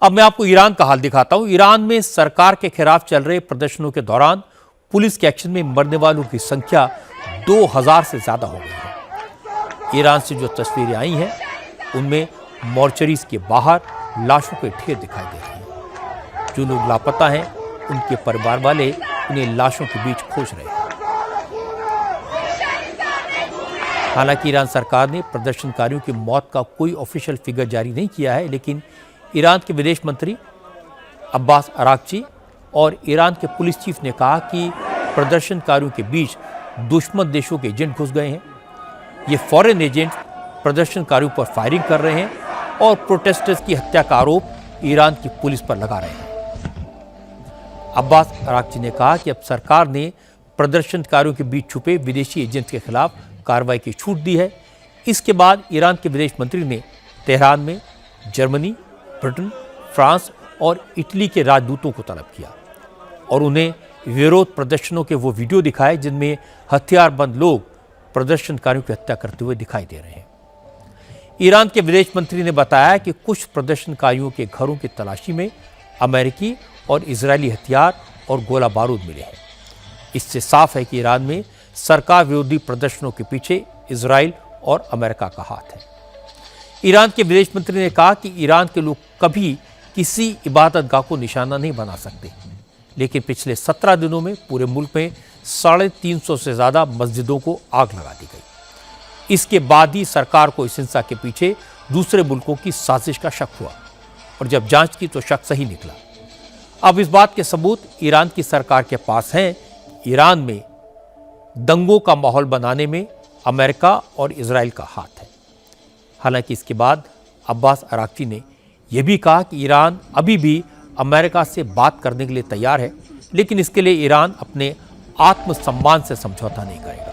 अब मैं आपको ईरान का हाल दिखाता हूं। ईरान में सरकार के खिलाफ चल रहे प्रदर्शनों के दौरान पुलिस के एक्शन में मरने वालों की संख्या 2000 से ज्यादा हो गई है। ईरान से जो तस्वीरें आई हैं उनमें मॉर्चरीज के बाहर लाशों के ढेर दिखाई दे रहे हैं। जो लोग लापता हैं उनके परिवार वाले उन्हें लाशों के बीच खोज रहे हैं। हालांकि ईरान सरकार ने प्रदर्शनकारियों की मौत का कोई ऑफिशियल फिगर जारी नहीं किया है, लेकिन ईरान के विदेश मंत्री अब्बास अराक्ची और ईरान के पुलिस चीफ ने कहा कि प्रदर्शनकारियों के बीच दुश्मन देशों के एजेंट घुस गए हैं। ये फॉरेन एजेंट प्रदर्शनकारियों पर फायरिंग कर रहे हैं और प्रोटेस्टर्स की हत्या का आरोप ईरान की पुलिस पर लगा रहे हैं। अब्बास अराक्ची ने कहा कि अब सरकार ने प्रदर्शनकारियों के बीच छुपे विदेशी एजेंट के खिलाफ कार्रवाई की छूट दी है। इसके बाद ईरान के विदेश मंत्री ने तेहरान में जर्मनी, ब्रिटेन, फ्रांस और इटली के राजदूतों को तलब किया और उन्हें विरोध प्रदर्शनों के वो वीडियो दिखाए जिनमें हथियारबंद लोग प्रदर्शनकारियों की हत्या करते हुए दिखाई दे रहे हैं। ईरान के विदेश मंत्री ने बताया कि कुछ प्रदर्शनकारियों के घरों की तलाशी में अमेरिकी और इजरायली हथियार और गोला बारूद मिले हैं। इससे साफ है कि ईरान में सरकार विरोधी प्रदर्शनों के पीछे इजराइल और अमेरिका का हाथ है। ईरान के विदेश मंत्री ने कहा कि ईरान के लोग कभी किसी इबादतगाह को निशाना नहीं बना सकते, लेकिन पिछले 17 दिनों में पूरे मुल्क में 350 से ज्यादा मस्जिदों को आग लगा दी गई। इसके बाद ही सरकार को इस हिंसा के पीछे दूसरे मुल्कों की साजिश का शक हुआ और जब जांच की तो शक सही निकला। अब इस बात के सबूत ईरान की सरकार के पास हैं। ईरान में दंगों का माहौल बनाने में अमेरिका और इजराइल का हाथ है। हालांकि इसके बाद अब्बास अराक्ची ने यह भी कहा कि ईरान अभी भी अमेरिका से बात करने के लिए तैयार है, लेकिन इसके लिए ईरान अपने आत्मसम्मान से समझौता नहीं करेगा।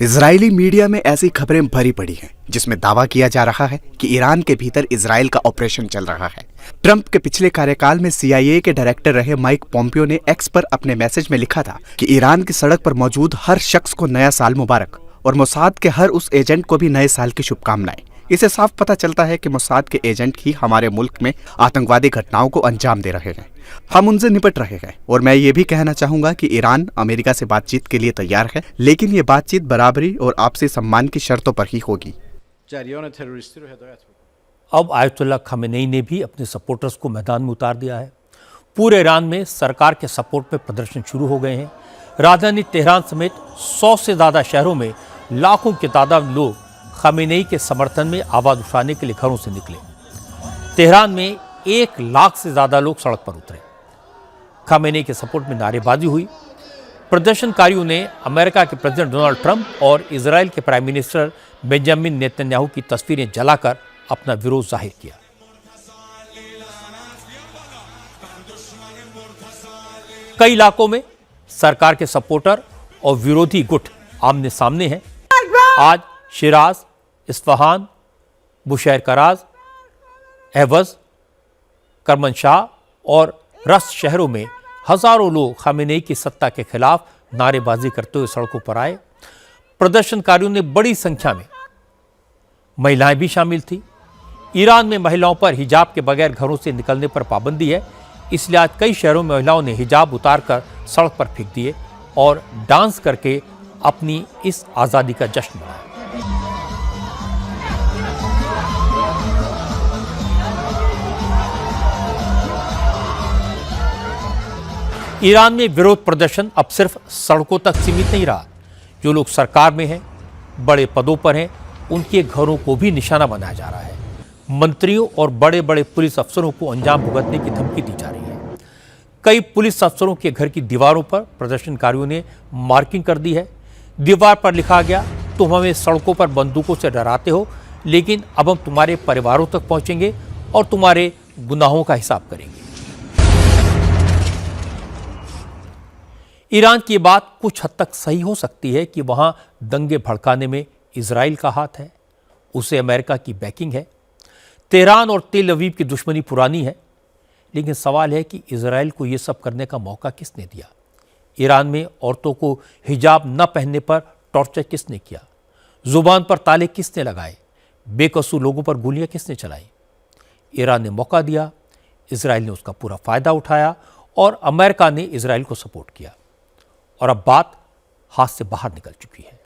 इजरायली मीडिया में ऐसी खबरें भरी पड़ी हैं जिसमें दावा किया जा रहा है कि ईरान के भीतर इजराइल का ऑपरेशन चल रहा है। ट्रंप के पिछले कार्यकाल में CIA के डायरेक्टर रहे माइक पोम्पियो ने एक्स पर अपने मैसेज में लिखा था कि ईरान की सड़क पर मौजूद हर शख्स को नया साल मुबारक और मोसाद के हर उस एजेंट को भी नए साल की शुभकामनाएं। इससे साफ पता चलता है कि मोसाद के एजेंट ही हमारे मुल्क में आतंकवादी घटनाओं को अंजाम दे रहे हैं। हम उनसे निपट रहे हैं और मैं ये भी कहना चाहूंगा कि ईरान अमेरिका से बातचीत के लिए तैयार है, लेकिन ये बातचीत बराबरी और आपसी सम्मान की शर्तों पर ही होगी। अब आयतुल्लाह खमेनी ने भी अपने सपोर्टर्स को मैदान में उतार दिया है। पूरे ईरान में सरकार के सपोर्ट में प्रदर्शन शुरू हो गए हैं। राजधानी तेहरान समेत 100 से ज्यादा शहरों में लाखों की तादाद में लोग खमेनी के समर्थन में आवाज उठाने के लिए घरों से निकले। तेहरान में 1 लाख से ज्यादा लोग सड़क पर उतरे। खमेनी के सपोर्ट में नारेबाजी हुई। प्रदर्शनकारियों ने अमेरिका के प्रेसिडेंट डोनाल्ड ट्रंप और इजराइल के प्राइम मिनिस्टर बेंजामिन नेतन्याहू की तस्वीरें जलाकर अपना विरोध जाहिर किया। कई इलाकों में सरकार के सपोर्टर और विरोधी गुट आमने सामने हैं। आज शिराज, इस्फहान, बुशैर कराज, अहवज, करमनशाह और रस शहरों में हजारों लोग खामेनी की सत्ता के खिलाफ नारेबाजी करते हुए सड़कों पर आए। प्रदर्शनकारियों ने बड़ी संख्या में महिलाएं भी शामिल थी। ईरान में महिलाओं पर हिजाब के बगैर घरों से निकलने पर पाबंदी है, इसलिए आज कई शहरों में महिलाओं ने हिजाब उतारकर सड़क पर फेंक दिए और डांस करके अपनी इस आज़ादी का जश्न मनाया। ईरान में विरोध प्रदर्शन अब सिर्फ सड़कों तक सीमित नहीं रहा। जो लोग सरकार में हैं, बड़े पदों पर हैं, उनके घरों को भी निशाना बनाया जा रहा है। मंत्रियों और बड़े बड़े पुलिस अफसरों को अंजाम भुगतने की धमकी दी जा रही है। कई पुलिस अफसरों के घर की दीवारों पर प्रदर्शनकारियों ने मार्किंग कर दी है। दीवार पर लिखा गया, तुम हमें सड़कों पर बंदूकों से डराते हो, लेकिन अब हम तुम्हारे परिवारों तक पहुंचेंगे और तुम्हारे गुनाहों का हिसाब करेंगे। ईरान की बात कुछ हद तक सही हो सकती है कि वहां दंगे भड़काने में इजराइल का हाथ है, उसे अमेरिका की बैकिंग है। तेहरान और तेल अवीव की दुश्मनी पुरानी है, लेकिन सवाल है कि इजराइल को यह सब करने का मौका किसने दिया? ईरान में औरतों को हिजाब न पहनने पर टॉर्चर किसने किया? जुबान पर ताले किसने लगाए? बेकसूर लोगों पर गोलियां किसने चलाई? ईरान ने मौका दिया, इजराइल ने उसका पूरा फायदा उठाया और अमेरिका ने इजराइल को सपोर्ट किया और अब बात हाथ से बाहर निकल चुकी है।